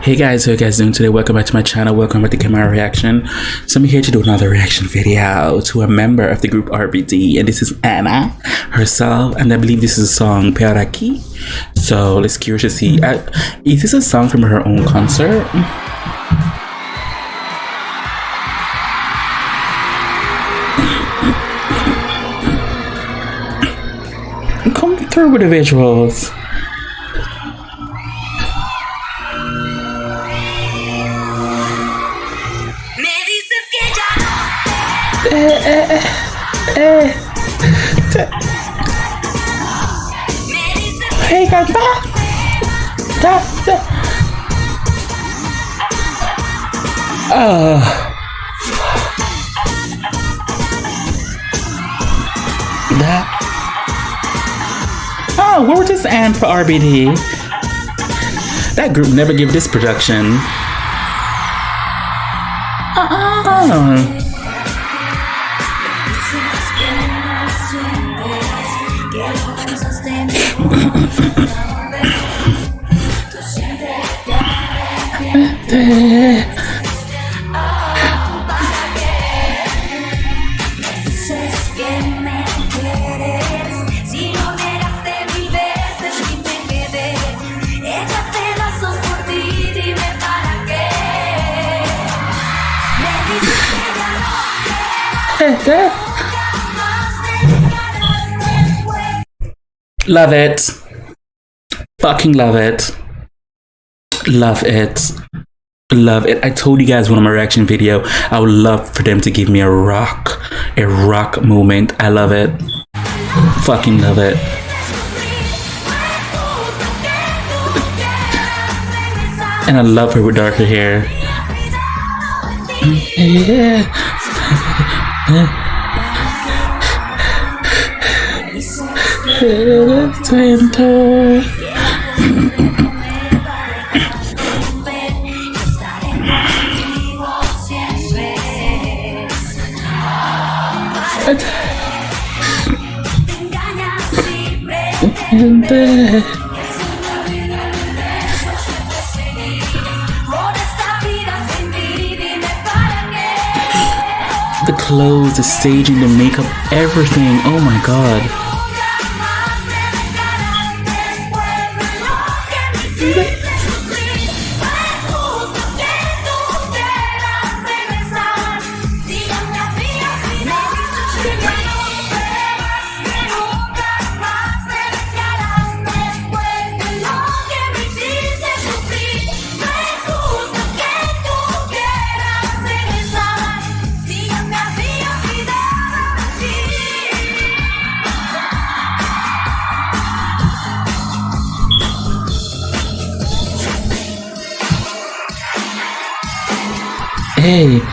Hey guys, how you guys doing today? Welcome back to my channel. Welcome back to my reaction. So I'm here to do another reaction video to a member of the group RBD, and this is Anna herself, and I believe this is a song Peraki. So let's curious to see. Is this a song from her own concert? Come through with the visuals. Hey, canta. Oh, where was this and for RBD? That group never give this production. Love it. Fucking love it. Love it. Love it. I told you guys when on my reaction video, I would love for them to give me a rock moment. I love it. Fucking love it. And I love her with darker hair. The clothes, the staging, the makeup, everything. Oh my god. Hey.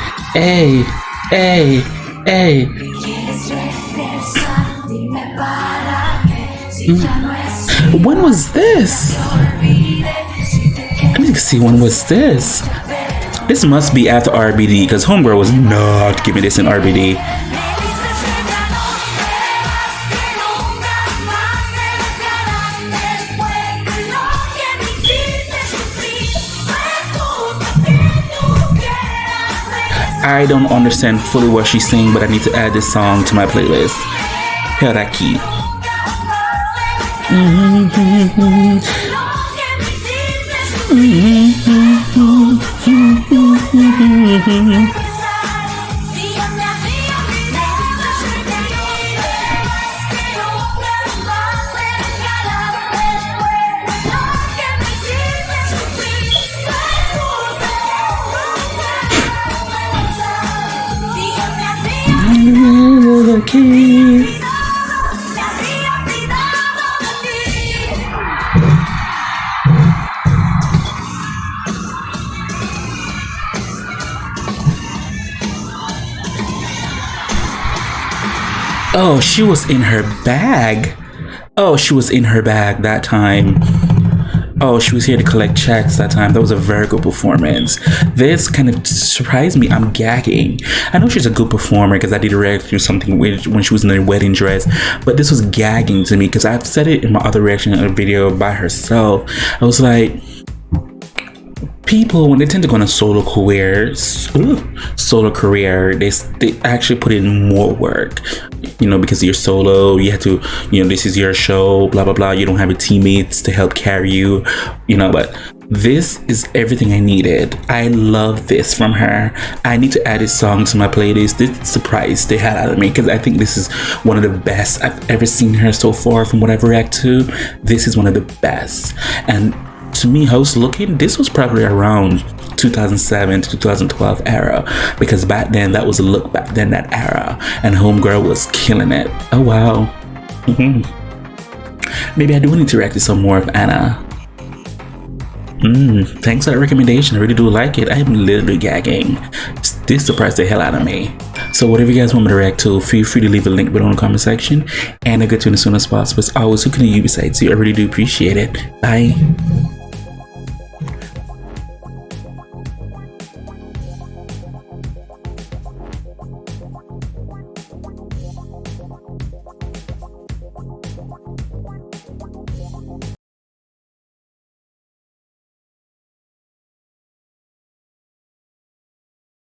When was this? I need to see when was this. This must be after RBD, because Homegirl was not giving this in RBD. I don't understand fully what she's saying, but I need to add this song to my playlist. Peraki. Oh, she was in her bag. Oh, she was in her bag that time. Oh, she was here to collect checks that time. That was a very good performance. This kind of surprised me. I'm gagging. I know she's a good performer because I did a reaction or something when she was in her wedding dress, but this was gagging to me because I've said it in my other reaction video by herself. I was like, people, when they tend to go on a solo career, they actually put in more work, because you're solo. You have to, this is your show, blah blah blah. You don't have your teammates to help carry you, but this is everything I needed. I love this from her. I need to add this song to my playlist. This surprised the hell out of me, because I think this is one of the best I've ever seen her so far. From what I've reacted to, this is one of the best. And to me, how it's looking, this was probably around 2007 to 2012 era, because back then, that was a look back then, that era, and Homegirl was killing it. Oh wow. Maybe I do need to react to some more of Anna. Thanks for that recommendation. I really do like it. I'm literally gagging. This surprised the hell out of me. So whatever you guys want me to react to, feel free to leave a link below in the comment section, and I'll get to it as soon as possible. As always, who can you besides you? I really do appreciate it. Bye.